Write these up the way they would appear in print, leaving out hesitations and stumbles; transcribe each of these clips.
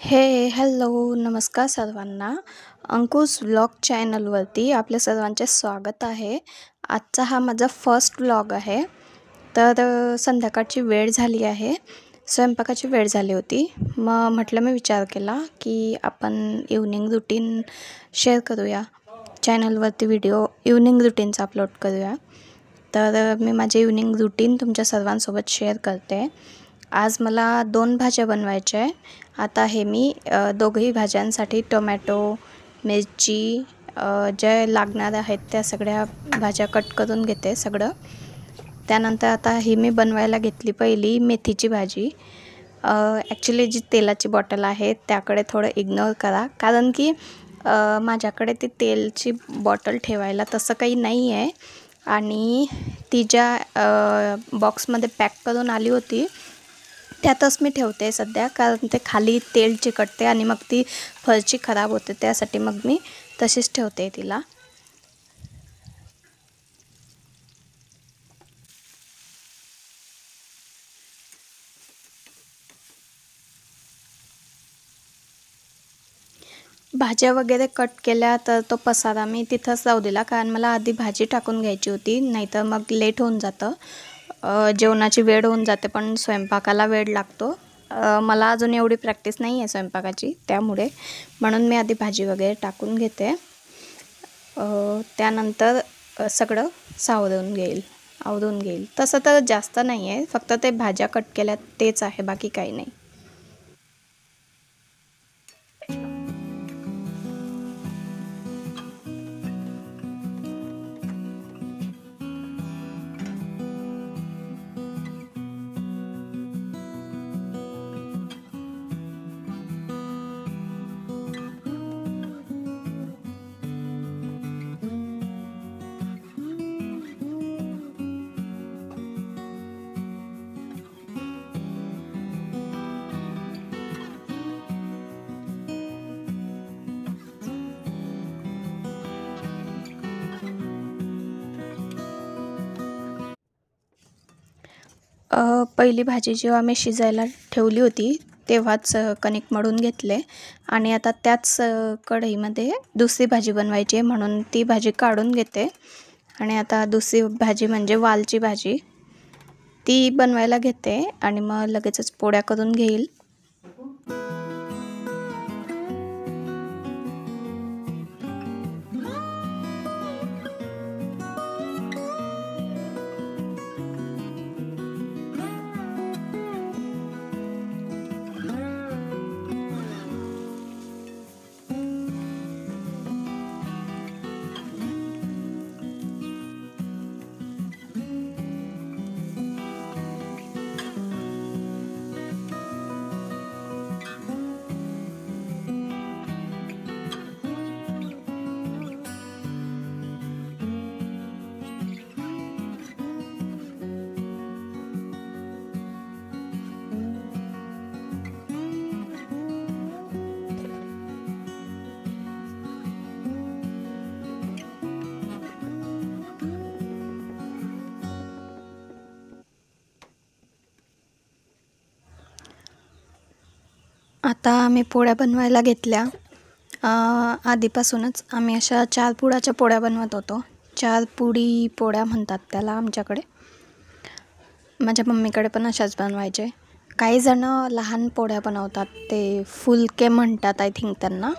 Hello, नमस्कार सर्वांना. अंकुश vlog चॅनलवरती आपल्या सर्वांचे स्वागत आहे. आजचा हा माझा फर्स्ट व्लॉग आहे. तर संध्याकाळची वेळ झाली आहे, स्वयंपाकाची वेळ झाली होती. मग म्हटलं मी विचार केला की आपण इव्हनिंग रुटीन शेअर करूया चॅनलवरती, व्हिडिओ इव्हनिंग रुटीनचा अपलोड करूया. तर मी माझे इव्हनिंग रुटीन तुमच्या सर्वांसोबत शेअर करते. आज मला 2 भाज्या बनवायच्या आहे. आता हे मी दोघंही भाज्यांसाठी टोमॅटो, मिरची, ज्या लागणार आहेत त्या सगळ्या भाज्या कट करून घेते सगळं. त्यानंतर आता ही मी बनवायला घेतली पहिली मेथीची भाजी. ॲक्च्युली जी तेलाची बॉटल आहे त्याकडे थोडं इग्नोर करा, कारण की माझ्याकडे ती तेलची बॉटल ठेवायला तसं काही नाही आहे. आणि ती ज्या बॉक्समध्ये पॅक करून आली होती त्यातच मी ठेवते सध्या, कारण ते खाली तेल चिकटते आणि मग ती फरची खराब होते. त्यासाठी मग मी तशीच ठेवते तिला. भाज्या वगैरे कट केल्या तर तो पसारा मी तिथंच राहू दिला, कारण मला आधी भाजी टाकून घ्यायची होती, नाहीतर मग लेट होऊन जातं. जेवणाची वेळ होऊन जाते पण स्वयंपाकाला वेळ लागतो. मला अजून एवढी प्रॅक्टिस नाही आहे स्वयंपाकाची, त्यामुळे म्हणून मी आधी भाजी वगैरे टाकून घेते. त्यानंतर सगळं आवरून घेईल. तसं तर जास्त नाही आहे, फक्त ते भाज्या कट केल्या तेच आहे, बाकी काही नाही. पहिली भाजी जेव्हा मी शिजायला ठेवली होती तेव्हाच कणिक मळून घेतले, आणि आता त्याच कढईमध्ये दुसरी भाजी बनवायची आहे, म्हणून ती भाजी काढून घेते. आणि आता दुसरी भाजी म्हणजे वालची भाजी, ती बनवायला घेते आणि मग लगेचच पोळ्या करून घेईल. आता आम्ही पोळ्या बनवायला घेतल्या. आधीपासूनच आम्ही अशा 4 पुडाच्या पोळ्या बनवत होतो. 4 पुडी पोळ्या म्हणतात त्याला आमच्याकडे. माझ्या मम्मीकडे पण अशाच बनवायचे. काही जण लहान पोळ्या बनवतात, ते फुलके म्हणतात आय थिंक त्यांना.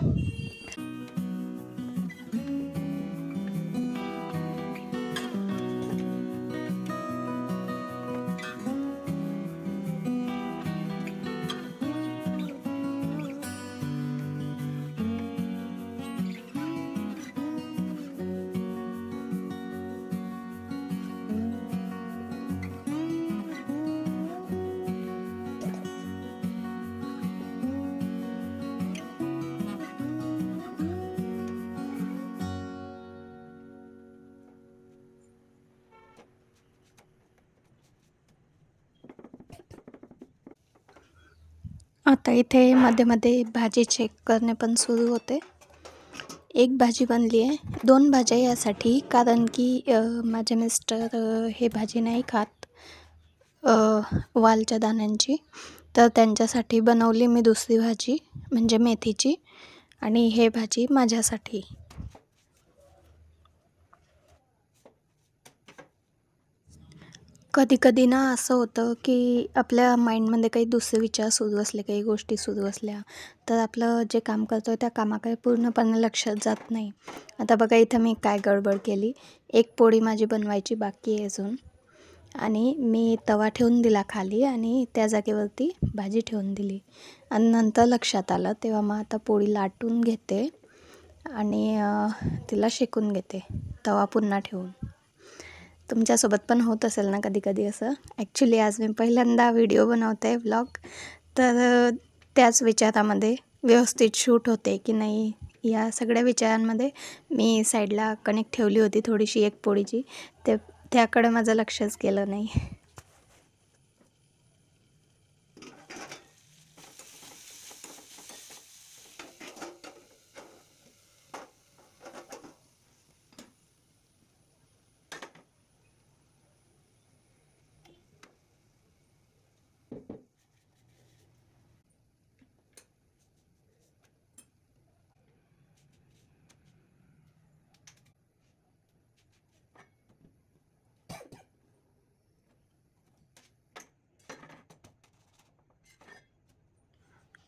आता इथे मध्ये भाजी चेक करणे पण सुरू होते. एक भाजी बनली आहे, 2 भाज्या यासाठी, कारण की माझे मिस्टर हे भाजी नाही खात, वालच्या दाण्यांची. तर त्यांच्यासाठी बनवली मी दुसरी भाजी. म्हणजे मेथीची, आणि हे भाजी माझ्यासाठी. कधी-कधी ना असं होतं, की आपल्या माइंडमध्ये काही दुसरे विचार सुरू असले, काही गोष्टी सुरू असल्या, तर आपलं जे काम करतो त्या कामाकडे पूर्णपणे लक्षात जात नाही. आता बघा इथं मी काय गडबड केली. एक पोळी माझी बनवायची बाकी आहे अजून, आणि मी तवा ठेवून दिला खाली आणि त्या जागेवरती भाजी ठेवून दिली. आणि नंतर लक्षात आलं, तेव्हा मग आता पोळी लाटून घेते आणि तिला शेकून घेते तवा पुन्हा ठेवून. तुमच्यासोबत पण होत असेल ना कधी कधी असं. ॲक्च्युली आज मी पहिल्यांदा व्हिडिओ बनवते व्लॉग, तर त्याच विचारामध्ये व्यवस्थित शूट होते की नाही या सगळ्या विचारांमध्ये मी साईडला कणिक ठेवली होती थोडीशी एक पोळीची, त्याकडे माझं लक्षच गेलं नाही.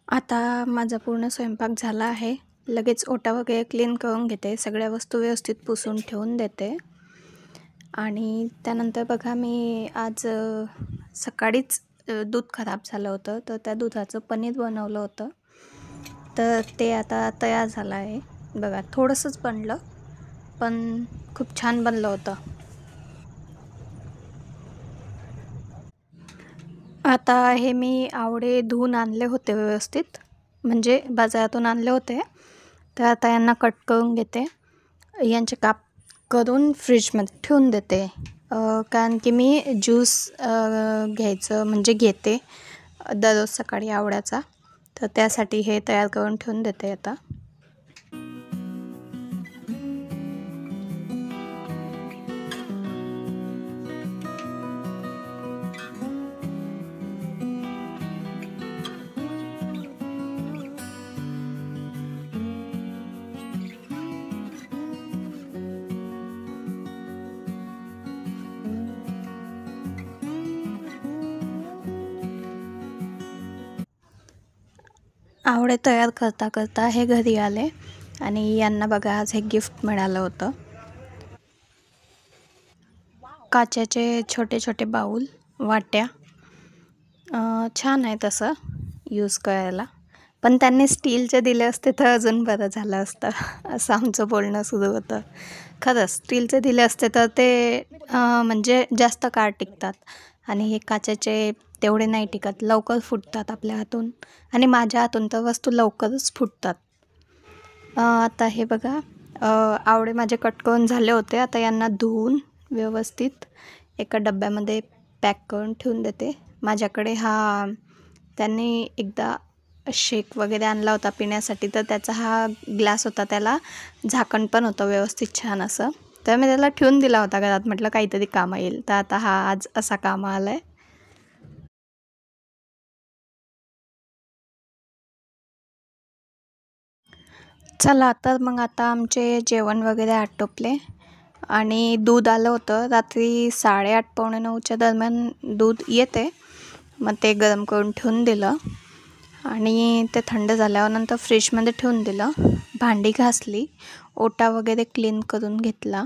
आता माझा पूर्ण स्वयंपाक झाला आहे. लगेच ओटा वगैरे क्लीन करून घेते, सगळ्या वस्तू व्यवस्थित पुसून ठेवून देते. आणि त्यानंतर बघा मी आज सकाळीच दूध खराब झालं होतं, तर त्या दुधाचं पनीर बनवलं होतं. तर ते आता तयार झालं आहे. बघा थोडंसंच बनलं, पण खूप छान बनलं होतं. आता हे मी आवळे धुवून आणले होते व्यवस्थित, म्हणजे बाजारातून आणले होते. तर आता यांना कट करून घेते, यांचे काप करून फ्रीजमध्ये ठेवून देते. कारण की मी ज्यूस घ्यायचं म्हणजे घेते दररोज सकाळी आवळ्याचा, तर त्यासाठी हे तयार करून ठेवून देते आता. आवळे तयार करता करता हे घरी आले आणि यांना बघा आज हे गिफ्ट मिळालं होतं. काचेचे छोटे छोटे बाऊल, वाट्या. छान आहे तसं यूज करायला, पण त्यांनी स्टीलचे दिले असते तर अजून बरं झालं असतं असं आमचं बोलणं सुरू होतं. खरंच स्टीलचे दिले असते तर ते म्हणजे जास्त काळ टिकतात, आणि हे काचेचे तेवढे नाही टिकत, लवकर फुटतात आपल्या हातून, आणि माझ्या हातून तर वस्तू लवकरच फुटतात. आता हे बघा आवळे माझे कट करून झाले होते. आता यांना धुवून व्यवस्थित एका डब्यामध्ये पॅक करून ठेवून देते. माझ्याकडे त्यांनी एकदा शेक वगैरे आणला होता पिण्यासाठी, तर त्याचा हा ग्लास होता, त्याला झाकण पण होतं व्यवस्थित छान असं, तर मी त्याला ठेवून दिला होता घरात, म्हटलं काहीतरी कामा येईल. तर आता हा आज असा कामा आला आहे. चला तर मग आता आमचे जेवण वगैरे आटोपले, आणि दूध आलं होतं रात्री 8:30 9:45 दरम्यान दूध येते. मग ते गरम करून ठेवून दिलं, आणि ते थंड झाल्यावर नंतर फ्रीजमध्ये ठेवून दिलं. भांडी घासली, ओटा वगैरे क्लीन करून घेतला.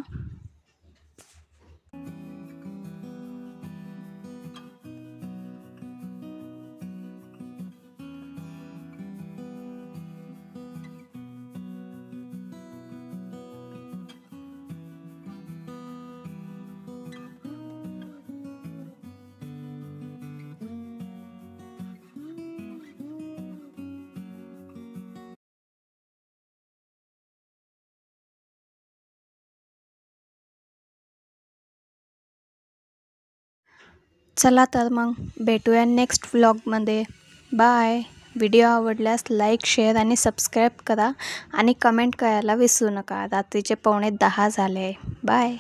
चला तर मग भेटूया नेक्स्ट व्लॉगमध्ये. बाय. व्हिडिओ आवडल्यास लाईक, शेअर आणि सबस्क्राईब करा, आणि कमेंट करायला विसरू नका. रात्रीचे 9:45 झाले. बाय.